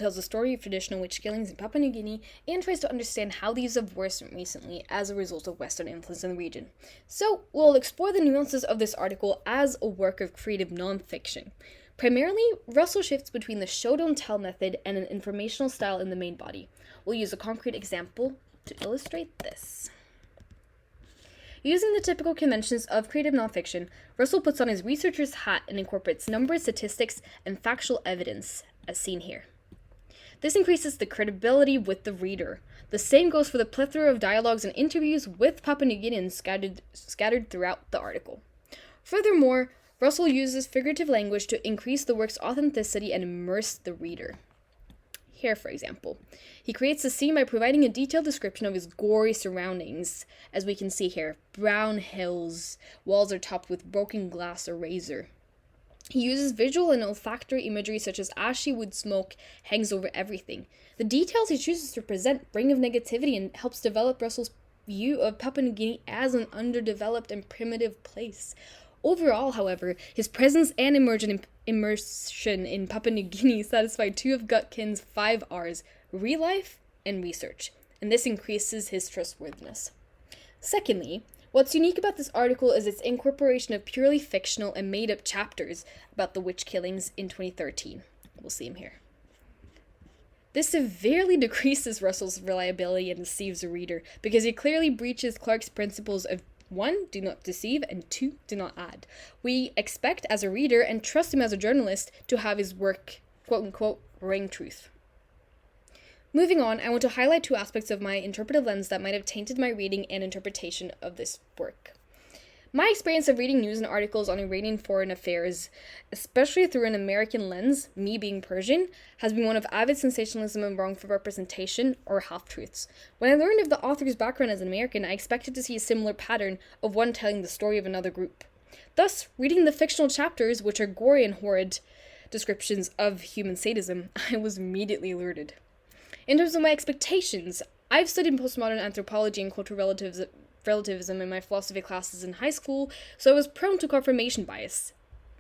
tells the story of traditional witch killings in Papua New Guinea, and tries to understand how these have worsened recently as a result of Western influence in the region. So, we'll explore the nuances of this article as a work of creative nonfiction. Primarily, Russell shifts between the show-don't-tell method and an informational style in the main body. We'll use a concrete example to illustrate this. Using the typical conventions of creative nonfiction, Russell puts on his researcher's hat and incorporates numbers, statistics, and factual evidence, as seen here. This increases the credibility with the reader. The same goes for the plethora of dialogues and interviews with Papua New Guineans scattered throughout the article. Furthermore, Russell uses figurative language to increase the work's authenticity and immerse the reader. Here, for example, he creates the scene by providing a detailed description of his gory surroundings, as we can see here. Brown hills, walls are topped with broken glass or razor. He uses visual and olfactory imagery such as ashy wood smoke hangs over everything. The details he chooses to present bring of negativity and helps develop Russell's view of Papua New Guinea as an underdeveloped and primitive place. Overall, however, his presence and immersion in Papua New Guinea satisfy two of Gutkin's 5 R's, real life and research, and this increases his trustworthiness. Secondly, what's unique about this article is its incorporation of purely fictional and made-up chapters about the witch killings in 2013. We'll see him here. This severely decreases Russell's reliability and deceives the reader, because he clearly breaches Clarke's principles of 1. Do not deceive, and 2. Do not add. We expect as a reader, and trust him as a journalist, to have his work, quote-unquote, ring truth. Moving on, I want to highlight 2 aspects of my interpretive lens that might have tainted my reading and interpretation of this work. My experience of reading news and articles on Iranian foreign affairs, especially through an American lens, me being Persian, has been one of avid sensationalism and wrongful representation, or half-truths. When I learned of the author's background as an American, I expected to see a similar pattern of one telling the story of another group. Thus, reading the fictional chapters, which are gory and horrid descriptions of human sadism, I was immediately alerted. In terms of my expectations, I've studied postmodern anthropology and cultural relativism in my philosophy classes in high school, so I was prone to confirmation bias.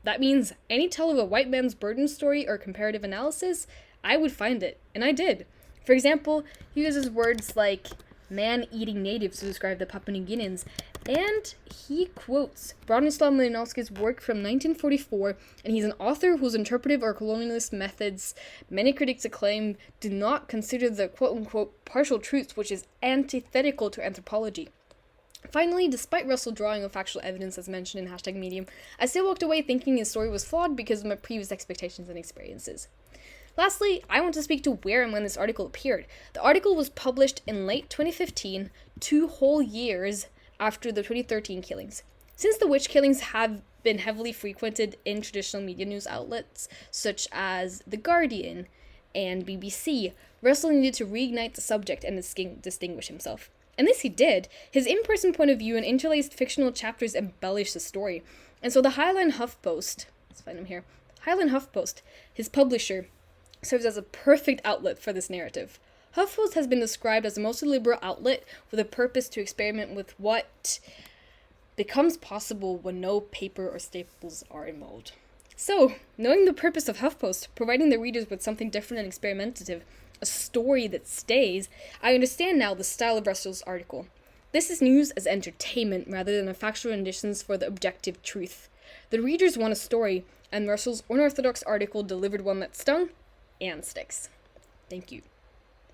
That means any tell of a white man's burden story or comparative analysis, I would find it, and I did. For example, he uses words like man-eating natives to describe the Papua New Guineans, and he quotes Bronislaw Malinowski's work from 1944, and he's an author whose interpretive or colonialist methods many critics acclaim do not consider the quote-unquote partial truths, which is antithetical to anthropology. Finally, despite Russell drawing on factual evidence as mentioned in #medium, I still walked away thinking his story was flawed because of my previous expectations and experiences. Lastly, I want to speak to where and when this article appeared. The article was published in late 2015, 2 whole years after the 2013 killings. Since the witch killings have been heavily frequented in traditional media news outlets such as The Guardian and BBC, Russell needed to reignite the subject and distinguish himself. And this he did. His in-person point of view and interlaced fictional chapters embellish the story. And so the Highland HuffPost, let's find him here, Highland HuffPost, his publisher, serves as a perfect outlet for this narrative. HuffPost has been described as a mostly liberal outlet with a purpose to experiment with what becomes possible when no paper or staples are involved. So, knowing the purpose of HuffPost, providing the readers with something different and experimentative, a story that stays, I understand now the style of Russell's article. This is news as entertainment rather than a factual renditions for the objective truth. The readers want a story, and Russell's unorthodox article delivered one that stung and sticks. Thank you.